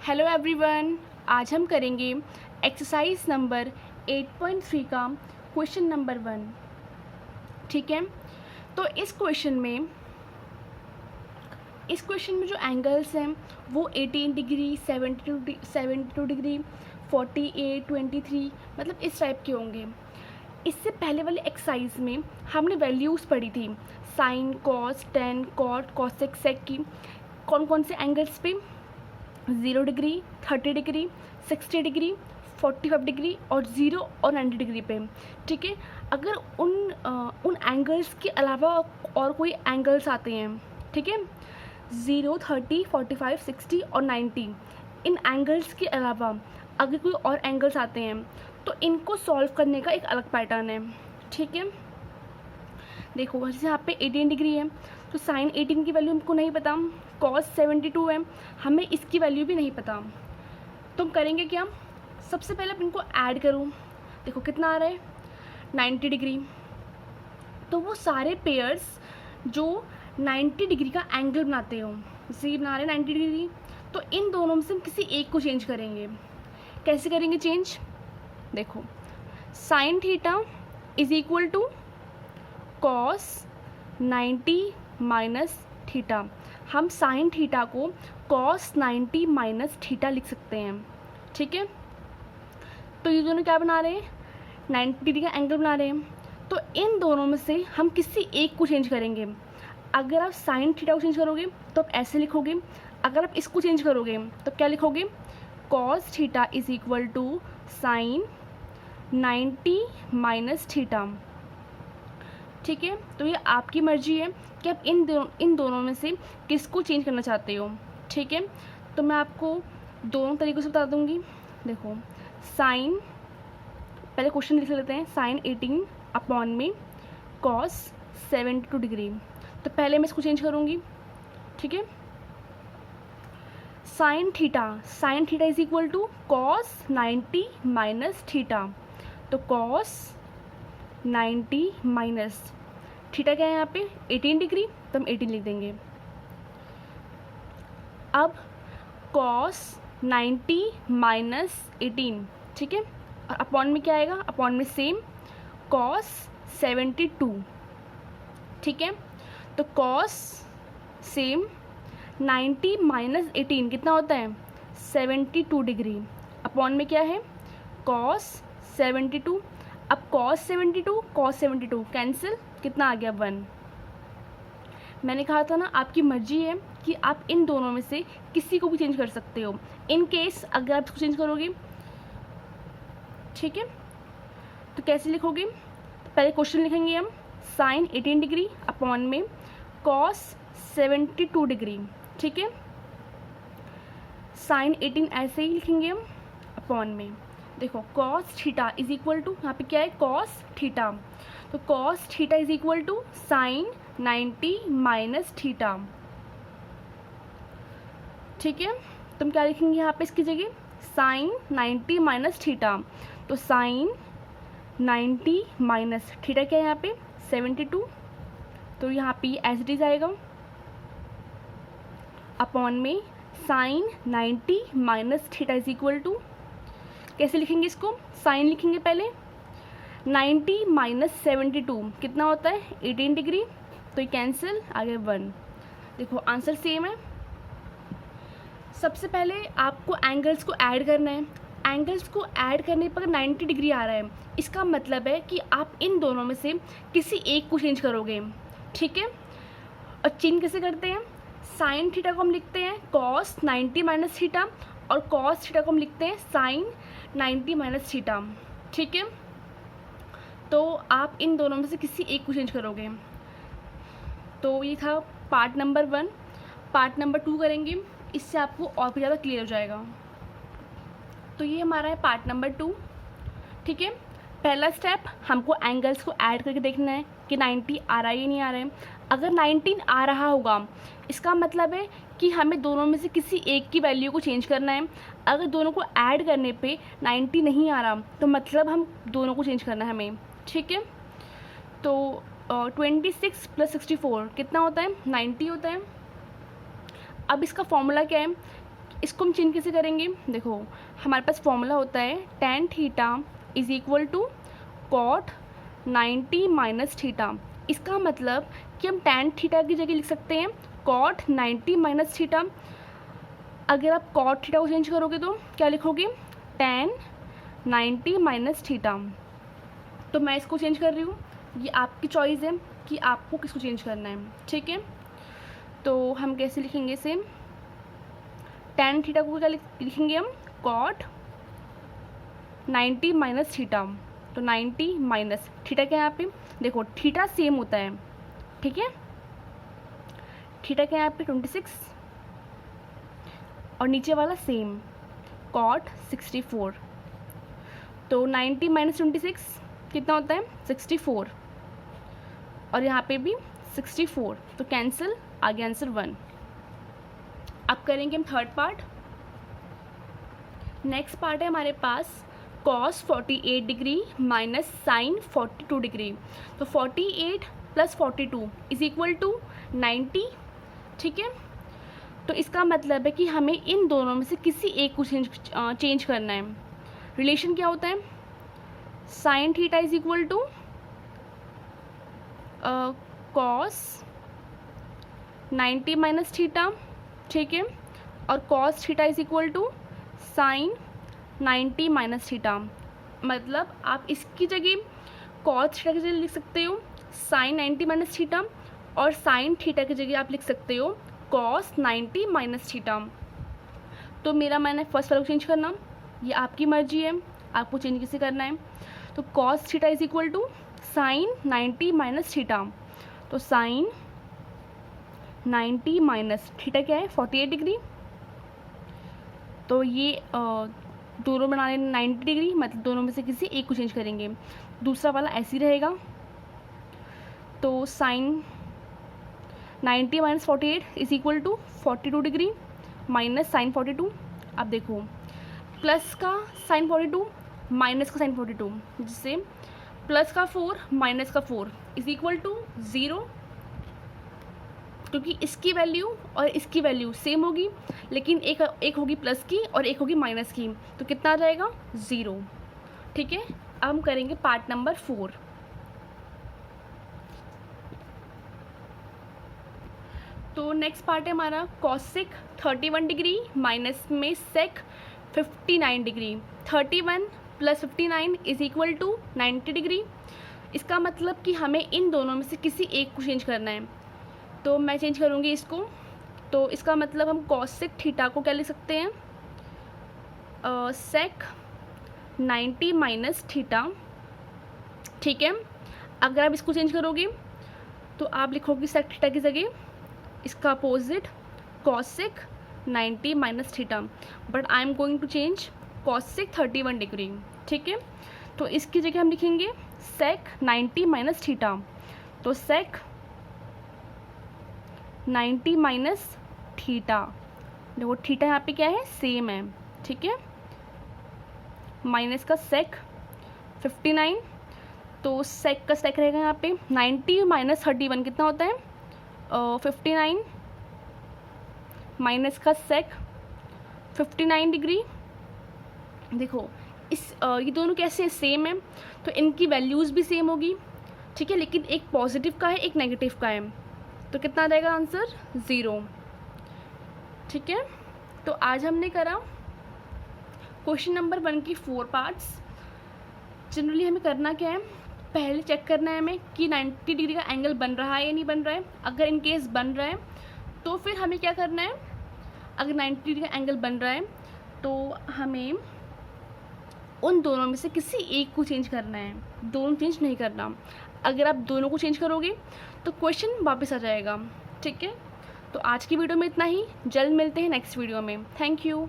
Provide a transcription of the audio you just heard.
Hello everyone, आज हम करेंगे एक्सरसाइज नंबर 8.3 का क्वेश्चन नंबर 1। ठीक है, तो इस क्वेश्चन में जो एंगल्स हैं वो 18 डिग्री, 72 डिग्री, 48, 23 मतलब इस टाइप के होंगे। इससे पहले वाले एक्सरसाइज में हमने वैल्यूज़ पढ़ी थी, sine, cos, tan, cot, cosec, sec की कौन कौन से एंगल्स पे 0 डिग्री, 30 डिग्री, 60 डिग्री, 45 डिग्री और 0 और 90 डिग्री पे। ठीक है, अगर उन एंगल्स के अलावा और कोई एंगल्स आते हैं, ठीक है, 0, 30, 45, 60 और 90, इन एंगल्स के अलावा अगर कोई और एंगल्स आते हैं तो इनको सॉल्व करने का एक अलग पैटर्न है। ठीक है, देखो जैसे यहाँ पे 18 डिग्री है तो साइन 18 की वैल्यू हमको नहीं पता, कॉस 72 है, हमें इसकी वैल्यू भी नहीं पता। तो हम करेंगे क्या, सबसे पहले आप इनको ऐड करूँ। देखो कितना आ रहा है, 90 डिग्री। तो वो सारे पेयर्स जो 90 डिग्री का एंगल बनाते हो, जैसे ये बना रहे हैं 90 डिग्री, तो इन दोनों में से हम किसी एक को चेंज करेंगे। कैसे करेंगे चेंज, देखो sine theta is equal to cos 90 minus theta. हम साइन थीटा को कॉस 90 माइनस थीटा लिख सकते हैं। ठीक है, तो ये दोनों क्या बना रहे हैं, 90 डिग्री का एंगल बना रहे हैं। तो इन दोनों में से हम किसी एक को चेंज करेंगे। अगर आप साइन थीटा को चेंज करोगे तो आप ऐसे लिखोगे, अगर आप इसको चेंज करोगे तो क्या लिखोगे, cos theta is equal to sine 90 minus theta. ठीक है, तो ये आपकी मर्जी है कि आप इन दोनों में से किसको चेंज करना चाहते हो। ठीक है, तो मैं आपको दोनों तरीक़ों से बता दूंगी। देखो साइन, पहले क्वेश्चन लिख लेते हैं, साइन 18 अपॉन में कॉस 72 डिग्री। तो पहले मैं इसको चेंज करूँगी। ठीक है, sine theta is equal to cos 90 minus theta. तो कॉस 90 माइनस थीटा क्या है यहाँ पे 18 डिग्री, तो हम 18 लिख देंगे। अब कॉस 90 माइनस 18, ठीक है, और अपॉन में क्या आएगा, अपॉन में सेम कॉस 72। ठीक है, तो कॉस सेम 90 माइनस 18 कितना होता है 72 डिग्री, अपॉन में क्या है कॉस 72। अब कॉस 72 कैंसिल, कितना आ गया 1। मैंने कहा था ना आपकी मर्जी है कि आप इन दोनों में से किसी को भी चेंज कर सकते हो, इन केस अगर आप इसको चेंज करोगे। ठीक है, तो कैसे लिखोगे, तो पहले क्वेश्चन लिखेंगे हम, साइन 18 डिग्री अपॉन में कॉस 72 डिग्री। ठीक है, साइन 18 ऐसे ही लिखेंगे हम, अपॉन में देखो cos theta is equal to, यहाँ पे क्या है कॉस थीटा, तो cos theta is equal to sine 90 minus theta. ठीक है, तुम क्या लिखेंगे यहाँ पे इसकी जगह, साइन 90 माइनस थीटा। तो साइन 90 माइनस थीटा क्या है यहाँ पे 72, तो यहाँ पे एज इट इज आएगा, अपॉन में sine 90 minus theta is equal to, कैसे लिखेंगे इसको, साइन लिखेंगे पहले, 90 माइनस 72 कितना होता है 18 डिग्री, तो ये कैंसिल, आ गया 1। देखो आंसर सेम है। सबसे पहले आपको एंगल्स को ऐड करना है। एंगल्स को ऐड करने पर 90 डिग्री आ रहा है, इसका मतलब है कि आप इन दोनों में से किसी एक को चेंज करोगे। ठीक है, और चेंज कैसे करते हैं, साइन थीटा को हम लिखते हैं कॉस 90 माइनस थीटा, और कॉस थीटा को हम लिखते हैं साइन 90 माइनस थीटा। ठीक है, तो आप इन दोनों में से किसी एक को चेंज करोगे। तो ये था पार्ट नंबर 1। पार्ट नंबर 2 करेंगे, इससे आपको और भी ज़्यादा क्लियर हो जाएगा। तो ये हमारा है पार्ट नंबर 2। ठीक है, पहला स्टेप हमको एंगल्स को ऐड करके देखना है कि 90 आ रहा है या नहीं आ रहा है। अगर 19 आ रहा होगा इसका मतलब है कि हमें दोनों में से किसी एक की वैल्यू को चेंज करना है। अगर दोनों को ऐड करने पे 90 नहीं आ रहा तो मतलब हम दोनों को चेंज करना है हमें। ठीक है, तो 26 + 64 कितना होता है 90 होता है। अब इसका फॉर्मूला क्या है, इसको हम चेंज कैसे करेंगे? देखो हमारे पास फॉर्मूला होता है tan theta is equal to cot 90 minus theta. इसका मतलब कि हम tan थीटा की जगह लिख सकते हैं कॉट 90 माइनस थीटा। अगर आप कॉट थीटा को चेंज करोगे तो क्या लिखोगे? tan 90 minus theta. तो मैं इसको चेंज कर रही हूँ, ये आपकी चॉइस है कि आपको किसको चेंज करना है, ठीक है। तो हम कैसे लिखेंगे सेम? tan थीटा को क्या लिखेंगे हम? Cot 90 minus theta. तो 90 माइनस थीटा क्या है यहाँ पे? देखो थीटा सेम होता है, ठीक है। थीटा क्या है यहाँ पे? 26 और नीचे वाला सेम कॉट 64। तो 90 माइनस 26 कितना होता है? 64 और यहाँ पे भी 64, तो कैंसिल, आ गया आंसर 1। अब करेंगे हम थर्ड पार्ट। नेक्स्ट पार्ट है हमारे पास cos 48 degree minus sine 42 degree. तो 48 प्लस 42 इज इक्वल टू 90, ठीक है। तो इसका मतलब है कि हमें इन दोनों में से किसी एक को चेंज करना है। रिलेशन क्या होता है? Sine theta is equal to cos 90 minus theta, ठीक है, और cos theta is equal to sine 90 minus theta. मतलब आप इसकी जगह कॉस थीटा की जगह लिख सकते हो साइन 90 माइनस थीटा, और साइन थीटा की जगह आप लिख सकते हो कॉस 90 माइनस थीटा। तो मेरा मैंने फर्स्ट वाला चेंज करना, ये आपकी मर्जी है, आपको चेंज कैसे करना है। तो cos theta is equal to sine 90 minus theta. तो साइन 90 माइनस थीटा क्या है? 48 डिग्री। तो ये दोनों बनाने 90 डिग्री, मतलब दोनों में से किसी एक को चेंज करेंगे। दूसरा वाला ऐसे ही रहेगा। तो sine 90 minus 48 is equal to 42 degree minus sine 42। अब देखो प्लस का साइन 42 माइनस का साइन 42, जिससे प्लस का 4 माइनस का 4 इज इक्वल टू 0, क्योंकि इसकी वैल्यू और इसकी वैल्यू सेम होगी, लेकिन एक होगी प्लस की और एक होगी माइनस की। तो कितना आ जाएगा? 0, ठीक है। अब हम करेंगे पार्ट नंबर 4। तो नेक्स्ट पार्ट है हमारा कॉसेक 31 डिग्री माइनस में sec 59 degree. 31 plus 59 is equal to 90 degree. इसका मतलब कि हमें इन दोनों में से किसी एक को चेंज करना है। तो मैं चेंज करूँगी इसको। तो इसका मतलब हम कॉसेक थीटा को क्या लिख सकते हैं? सेक 90 माइनस थीटा, ठीक है। अगर आप इसको चेंज करोगे तो आप लिखोगे सेक थीटा की जगह इसका opposite cosec 90 minus theta, but I am going to change cosec 31 degree, ठीक है। तो इसकी जगह हम लिखेंगे सेक 90 माइनस थीटा। तो सेक 90 माइनस थीटा, देखो थीटा यहाँ पे क्या है? सेम है, ठीक है। माइनस का सेक 59, तो सेक का सेक रहेगा यहाँ पे 90 माइनस 31 कितना होता है? 59 माइनस का सेक 59 डिग्री। देखो ये दोनों कैसे सेम है, तो इनकी वैल्यूज़ भी सेम होगी, ठीक है, लेकिन एक पॉजिटिव का है एक नेगेटिव का है। तो कितना आ जाएगा आंसर? 0, ठीक है। तो आज हमने करा क्वेश्चन नंबर 1 की 4 पार्ट्स। जनरली हमें करना क्या है? पहले चेक करना है हमें कि 90 डिग्री का एंगल बन रहा है या नहीं बन रहा है। अगर इन केस बन रहा है तो फिर हमें क्या करना है? अगर 90 डिग्री का एंगल बन रहा है तो हमें उन दोनों में से किसी एक को चेंज करना है, दोनों चेंज नहीं करना। अगर आप दोनों को चेंज करोगे तो क्वेश्चन वापस आ जाएगा, ठीक है। तो आज की वीडियो में इतना ही, जल्द मिलते हैं नेक्स्ट वीडियो में। Thank you.